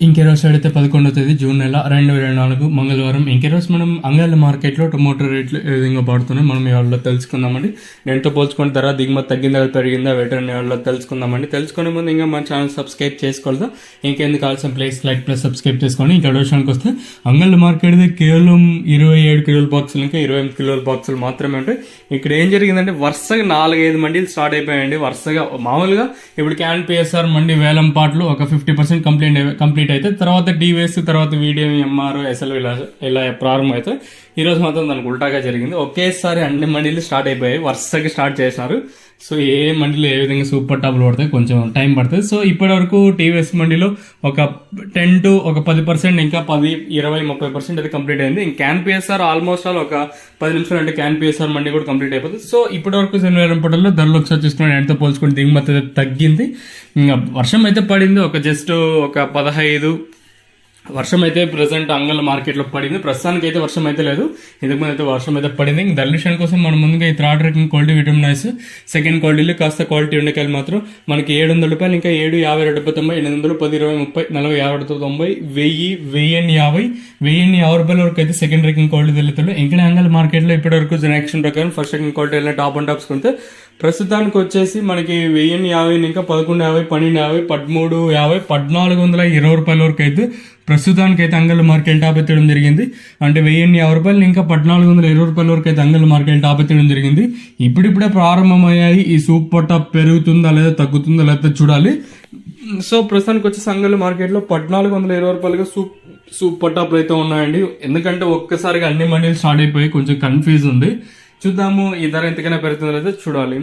ఇంకే రోజు అయితే 11వ తేదీ జూన్ నెల 2024 మంగళవారం. ఇంకే రోజు మనం అంగళ్ళ మార్కెట్లో టొమాటో రేట్లు ఏ విధంగా పడుతున్నాయి మనం ఇవాళ తెలుసుకుందామండి. నేనుతో పోల్చుకున్న ధర దిగుమతి తగ్గిందా పెరిగిందా వెటర్ని ఇవాళ తెలుసుకుందామండి. తెలుసుకునే ముందు ఇంకా మన ఛానల్ సబ్స్క్రైబ్ చేసుకోలేదా? ఇంకెందుకు కావాల్సిన ప్లేస్ లైక్ ప్లస్ సబ్స్క్రైబ్ చేసుకోండి. ఇంకా విషయానికి వస్తే అంగళ్ళ మార్కెట్ కేవలం 27 కిలోల బాక్సులు ఇంకా 28 కిలోల బాక్సులు మాత్రమే ఉంటాయి. ఇక్కడ ఏం జరిగిందంటే వరుసగా 4-5 మండీలు స్టార్ట్ అయిపోయాయండి. వరుసగా మామూలుగా ఇప్పుడు క్యాన్ పిఎస్ఆర్ మండి వేలం పాటలు ఒక 50% కంప్లీట్ అయితే తర్వాత డివేస్ తర్వాత వీడియో ఎంఆర్ ఎస్ఎల్ ఇలా ప్రారంభం అయితే ఈరోజు మాత్రం దానికి ఉల్టాగా జరిగింది. ఒకేసారి అన్ని మండీలు స్టార్ట్ అయిపోయాయి, వరుసగా స్టార్ట్ చేసినారు. సో ఏ మండీలో ఏ విధంగా సూపర్ టాప్లు పడతాయి, కొంచెం టైం పడుతుంది. సో ఇప్పటి వరకు టీవీఎస్ మండీలో ఒక 10 to 10% ఇంకా 10-20-30% అయితే కంప్లీట్ అయింది. ఇంక క్యాన్ పిఎస్ఆర్ ఆల్మోస్ట్ ఆల్ ఒక 10 నిమిషాలు అంటే క్యాన్ పిఎస్ఆర్ మండీ కూడా కంప్లీట్ అయిపోతుంది. సో ఇప్పటి వరకు శనివారం పూటల్లో ధరలు ఒకసారి చూసుకున్నాను ఎంతో పోల్చుకుని దిగుమతి అయితే తగ్గింది. ఇంకా వర్షం అయితే పడింది, ఒక జస్ట్ ఒక 15 వర్షం అయితే ప్రజెంట్ అంగళ్ళ మార్కెట్లో పడింది. ప్రస్తుతానికి అయితే వర్షం అయితే లేదు, ఇంతకుముందు అయితే వర్షం అయితే పడింది. ఇంక దర్శనం కోసం మనం ముందుగా ఈ third rating quality vitamin ice second క్వాలిటీలో కాస్త క్వాలిటీ ఉండకాయలు మాత్రం మనకి 700 రూపాయలు ఇంకా 7, 50, 290, 800, 10, 20, 30, 40, 50, 90, 1000, 1050 రూపాయల వరకు అయితే సెకండ్ రేటింగ్ క్వాలిటీ తెలుస్తుంది. ఇంకా అంగళ్ళ మార్కెట్లో ఇప్పటి వరకు జనరేషన్ ప్రకారం ఫస్ట్ రేటింగ్ క్వాలిటీ వెళ్ళిన టాప్ అండ్ టాప్స్ కొంటే ప్రస్తుతానికి వచ్చేసి మనకి 1050 ఇంకా 1150, 1250, 1350, 1420 రూపాయల వరకు అయితే ప్రస్తుతానికి అయితే అంగళ్ళ మార్కెట్ టాప్ ఎత్తడం జరిగింది. అంటే 1050 రూపాయలు ఇంకా 1420 రూపాయల వరకు అయితే అంగళ్ళ మార్కెట్ టాప్ ఎత్తడం జరిగింది. ఇప్పుడిప్పుడే ప్రారంభమయ్యాయి. ఈ సూపర్ టాప్ పెరుగుతుందా లేదా తగ్గుతుందా లేదా చూడాలి. సో ప్రస్తుతానికి వచ్చేసి అంగళ్ళ మార్కెట్లో 1420 రూపాయలుగా సూపర్ టాప్లు అయితే ఉన్నాయండి. ఎందుకంటే ఒక్కసారిగా అన్ని మండీలు స్టార్ట్ అయిపోయి కొంచెం కన్ఫ్యూజ్ ఉంది. చూద్దాము ఈ ధర ఎంతకైనా పెరుగుతుందో లేదో చూడాలి.